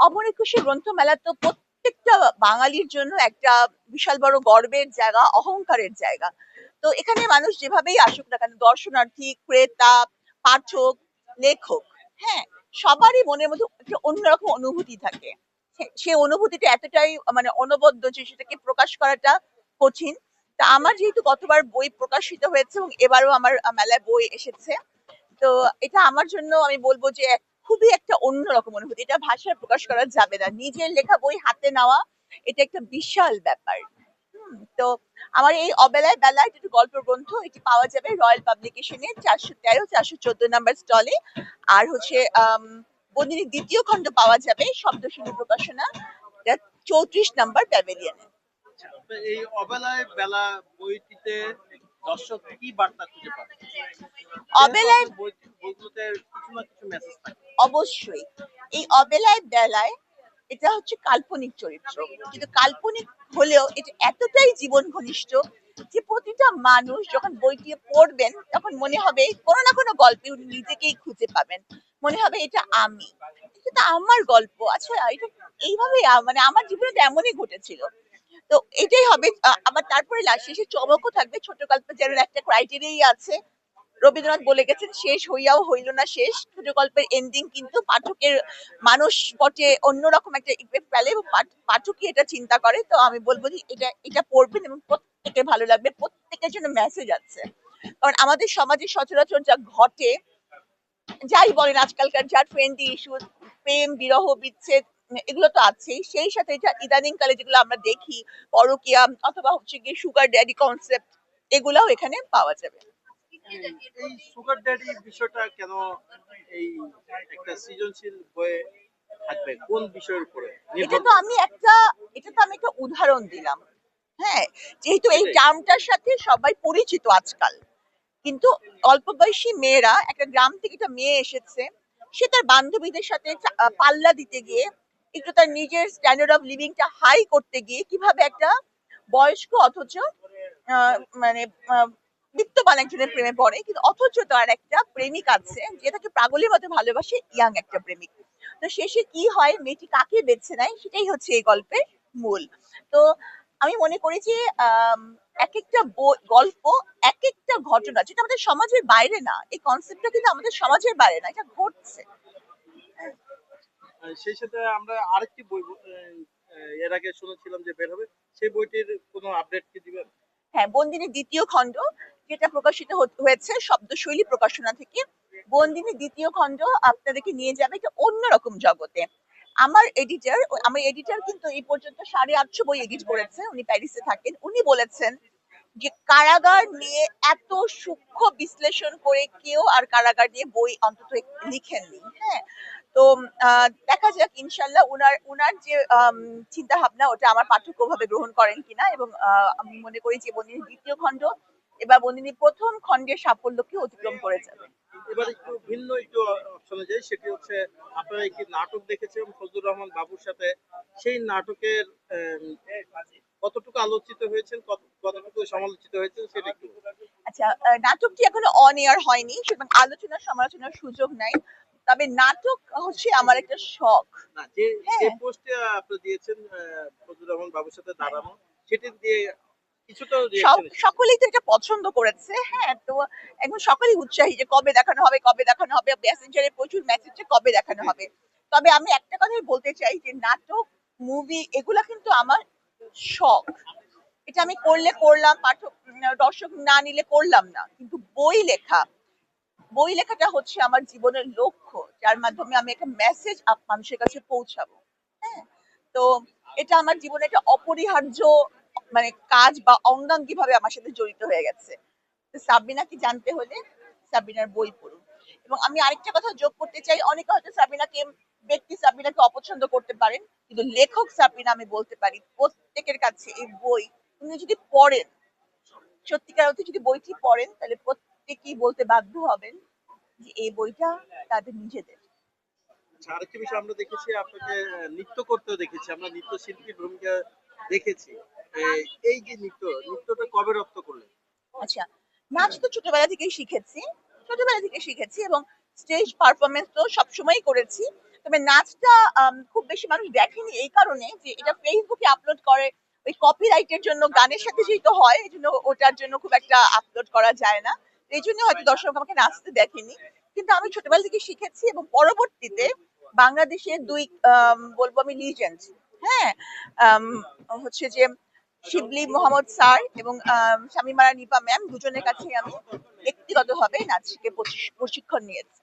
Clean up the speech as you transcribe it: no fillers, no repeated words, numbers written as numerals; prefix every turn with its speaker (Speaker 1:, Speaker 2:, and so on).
Speaker 1: অমর একুশে গ্রন্থমেলা তো প্রত্যেকটা বাঙালির জন্য একটা বিশাল বড় গর্বের জায়গা, অহংকারের জায়গা। তো এখানে মানুষ যেভাবেই আসুক না কেন, দর্শনার্থী, ক্রেতা, পাঠক, লেখক, হ্যাঁ, সবারই মনের মধ্যে একটা অন্যরকম অনুভূতি থাকে। সে অনুভূতিটা এতটাই মানে অনবদ্য যে সেটাকে প্রকাশ করাটা কঠিন। তা আমার যেহেতু গতবার বই প্রকাশিত হয়েছে এবং এবারও আমার মেলায় বই এসেছে, তো এটা আমার জন্য আমি বলবো যে খুবই একটা অন্যরকম অনুভূতি। এটা ভাষায় প্রকাশ করা যাবে না। নিজের লেখা বই হাতে নেওয়া এটা একটা বিশাল ব্যাপার। তো আমার এই অবেলায় বেলায় একটু গল্প গ্রন্থ এটি পাওয়া যাবে রয়্যাল পাবলিকেশনে 413 414 নাম্বার স্টলে। আর হচ্ছে বন্দিনীর দ্বিতীয় খণ্ড পাওয়া যাবে শব্দশিল্পী প্রকাশনা, 34 নাম্বার প্যাভিলিয়নে।
Speaker 2: এই অবেলায় বেলা বইটিতে দর্শক কি বার্তা খুঁজে পাবে?
Speaker 1: অবেলায়
Speaker 2: বইগুলোতে কিছু না কিছু মেসেজ থাকে।
Speaker 1: অবশ্যই এই অবেলায় বেলায় এটা হচ্ছে কাল্পনিক চরিত্র, কিন্তু কাল্পনিক হলেও এটা এতটাই জীবন ঘনিষ্ঠ যে প্রতিটা মানুষ যখন বইটি পড়বেন তখন মনে হবে কোনো না কোনো গল্পে উনি নিজেকেই খুঁজে পাবেন। মনে হবে এটা আমি, এটা তো আমার গল্প। আচ্ছা, এটা এইভাবে মানে আমার জীবনে তো এমনই ঘটেছিল। তো এটাই হবে। আবার তারপরে লাস্ট শেষে চমকও থাকবে। ছোট গল্পের যেমন একটা ক্রাইটেরিয়াই আছে, রবীন্দ্রনাথ বলে গেছেন শেষ হইয়াও হইল না শেষ। ছোট গল্পের এন্ডিং কিন্তু পাঠকের মানুষ পটে অন্যরকম একটা ইফেক্ট ফেলে এবং পাঠকই এটা চিন্তা করে। তো আমি বলবো যে এটা এটা পড়বেন এবং প্রত্যেকের ভালো লাগবে, প্রত্যেকের জন্য মেসেজ আছে। কারণ আমাদের সমাজে সচরাচর যা ঘটে, যাই বলেন আজকালকার যা ট্রেন্ডি ইস্যু, প্রেম বিরহ বিচ্ছেদ, এগুলো তো আছেই। সেই সাথে এটা ইদানিং কালে যেগুলো আমরা দেখি, পরকীয়া অথবা হচ্ছে গিয়ে সুগার ড্যাডি কনসেপ্ট, এগুলাও এখানে পাওয়া যাবে।
Speaker 2: এই সুগার ড্যাডি বিষয়টা কেন এই একটা সৃজনশীল বইয়ে থাকবে? কোন বিষয়ের উপরে
Speaker 1: এটা
Speaker 2: নির্ভর
Speaker 1: তো
Speaker 2: করে?
Speaker 1: আমি একটা এটা তো আমি একটা উদাহরণ দিলাম। হ্যাঁ, যেহেতু এই
Speaker 2: এটাই।
Speaker 1: টার্মটার সাথে সবাই পরিচিত আজকাল, কিন্তু অল্প বয়সী মেয়েরা, একটা গ্রাম থেকে একটা মেয়ে এসেছে, সে তার বান্ধবীদের সাথে পাল্লা দিতে গিয়ে একটু তার নিজের স্ট্যান্ডার্ড অফ লিভিংটা হাই করতে গিয়ে কিভাবে একটা বয়স্ক অথচ মানে বিত্তবান একজনের প্রেমে পড়ে, কিন্তু অথচ তার একটা প্রেমিক আছে যে তাকে পাগলের মতো ভালোবাসে, ইয়াং একটা প্রেমিক। তো শেষে কি হয়, মেয়েটি কাকে বেছে নেয়, সেটাই হচ্ছে এই গল্পের মূল। তো আমি মনে করি যে আম, এক একটা গল্প, এক একটা ঘটনা যেটা আমাদের সমাজের বাইরে না, এই কনসেপ্টটা কিন্তু আমাদের সমাজের বাইরে না, এটা ঘটছে।
Speaker 2: সেই সাথে আমরা আরেকটি বই এর আগে শুনেছিলাম যে বের হবে, সেই বইটির কোনো আপডেট কি দিবেন?
Speaker 1: হ্যাঁ, বন্দিনীর দ্বিতীয় খণ্ড, যেটা প্রকাশিত হয়েছে শব্দশৈলী প্রকাশনা থেকে। বন্দিনীর দ্বিতীয় খণ্ড আপনাদেরকে নিয়ে যাবে একটা অন্যরকম জগতে। আমার এডিটর কিন্তু এই পর্যন্ত 850 বই এডিট করেছে, উনি প্যারিসে থাকেন। উনি বলেছেন যে কারাগার নিয়ে এত সূক্ষ্ম বিশ্লেষণ করে কেউ আর কারাগার নিয়ে বই অন্তত লিখেননি। হ্যাঁ, তো দেখা যাক ইনশাল্লাহ উনার উনার যে চিন্তা ভাবনা ওটা আমার পাঠক ভাবে গ্রহণ করেন কিনা। এবং আমি মনে করি যে বন্দিনীর দ্বিতীয় খণ্ড এবার বন্দিনীর প্রথম খণ্ডের সাফল্যকে অতিক্রম করে যাবে।
Speaker 2: এবার একটু ভিন্ন একটু অপশনে যাই, সেটি হচ্ছে আপনারা একটি নাটক দেখেছেন ফজলুর রহমান বাবুর সাথে। সেই নাটকের আম, কতটুকু আলোচিত হয়েছেন, কতটুকু সমালোচিত হয়েছেন সেটা একটু বলুন।
Speaker 1: আচ্ছা, নাটকটি এখনো অন এয়ার হয়নি, সুতরাং আলোচনা সমালোচনার সুযোগ নাই। তবে নাটক হচ্ছে আমার একটা শখ।
Speaker 2: না, যে যে
Speaker 1: হ্যাঁ,
Speaker 2: পোস্টে আপনি দিয়েছেন ফজলুর রহমান বাবুর সাথে দাঁড়ানো, সেটি দিয়ে কিছুটা
Speaker 1: সব
Speaker 2: রিয়াকশন এসেছে।
Speaker 1: সকলেই তো এটা পছন্দ করেছে। হ্যাঁ, তো এখন সকলেই উৎসাহী যে কবে দেখানো হবে, কবে দেখানো হবে, মেসেঞ্জারে প্রচুর মেসেজ যে কবে দেখানো
Speaker 2: জি জি।
Speaker 1: হবে। তবে আমি একটা কথাই বলতে চাই যে নাটক, মুভি এগুলা কিন্তু আমার শখ। এটা আমি করলে করলাম, পাঠক দর্শক না নিলে করলাম না, কিন্তু বই লেখাটা হচ্ছে আমার জীবনের লক্ষ্য, যার মাধ্যমে আমি একটা মেসেজ মানুষের কাছে পৌঁছাবো। হ্যাঁ, তো এটা আমার জীবনে একটা অপরিহার্য মানে কাজ বা অঙ্গাঙ্গি ভাবে আমার সাথে জড়িত হয়ে গেছে। তো সাবিনাকে জানতে হলে সাবিনার বই পড়ুন। এবং আমি আরেকটা কথা যোগ করতে চাই, অনেকে হয়তো সাবিনাকে অপছন্দ করতে পারেন, কিন্তু লেখক সাবিনা আমি বলতে পারি প্রত্যেকের কাছে এই বই উনি যদি পড়েন, সত্যিকার অর্থে যদি বইটি পড়েন, তাহলে প্রত্যেকেই বলতে বাধ্য হবেন যে এই বইটা তাদের নিজেদের।
Speaker 2: আচ্ছা, আরেকটি বিষয় আমরা দেখেছি আপনাকে নৃত্য করতেও দেখেছি, আমরা নৃত্যশিল্পীর ভূমিকা দেখেছি। এই যে নৃত্যটা কবে রপ্ত করলেন?
Speaker 1: আচ্ছা, নাচ তো ছোটবেলা থেকেই শিখেছি, ছোটবেলা থেকে শিখেছি এবং স্টেজ পারফরমেন্স তো সবসময়ই করেছি। তবে নাচটা খুব বেশি মানুষ দেখেনি এই কারণে যে এটা ফেসবুকে আপলোড করে ওই কপিরাইটের জন্য, গানের সাথে যেহেতু হয় এই জন্য ওটার জন্য খুব একটা আপলোড করা যায় না। এই জন্য হয়তো দর্শক আমাকে নাচতে দেখেনি। কিন্তু আমি ছোটবেলা থেকে শিখেছি এবং পরবর্তীতে বাংলাদেশের দুই বলবো আমি লিজেন্ড, হ্যাঁ, আম, হচ্ছে যে শিবলি মোহাম্মদ স্যার এবং শামীমারা নিপা ম্যাম, দুজনের কাছে আমি ব্যক্তিগতভাবে নাচ শিখে প্রশিক্ষণ নিয়েছি।